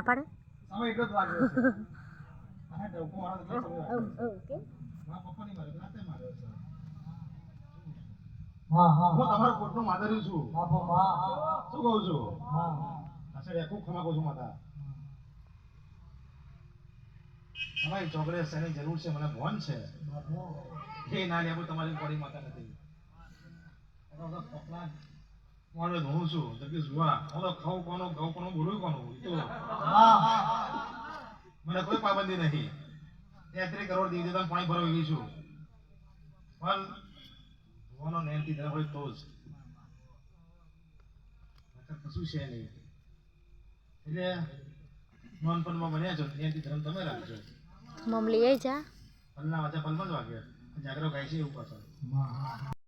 ના પાડે સમય એટલો જ લાગ્યો છે અને ડોકો વાળો એટલો સમય લાગ્યો ઓકે મારા પપ્પાની મારે રાતે માર્યો છે હા હા હું તમારો કોટનો માદરી છું બાપો હા શું કહું છું હા અસર એકુ ખમા કહું છું માતા તમારી ચોકલેટ શેની જરૂર છે મને ભોન છે બાપો એ ના લેવું તમારી બોડી માતા નથી મોડે ધોઉં છું જગદીશ ભુવા હું તો ખાઉં કોનો ગાઉં કોનો બોલું કોનો તો મને કોઈ પાબંદી નથી 33 કરોડ દીધી તો પાણી ભરવા ગઈ છું પણ ભુવાનો નેમથી ધર્મ હોય તો જ કશું છે નહીં એટલે નોનપણમાં બન્યા છો નેમથી ધર્મ તમે રાખજો મમલી આઈ જા પલના વાંચા પલમાં જ વાગ્યા જાગરો ગાય છે એવું પાછળ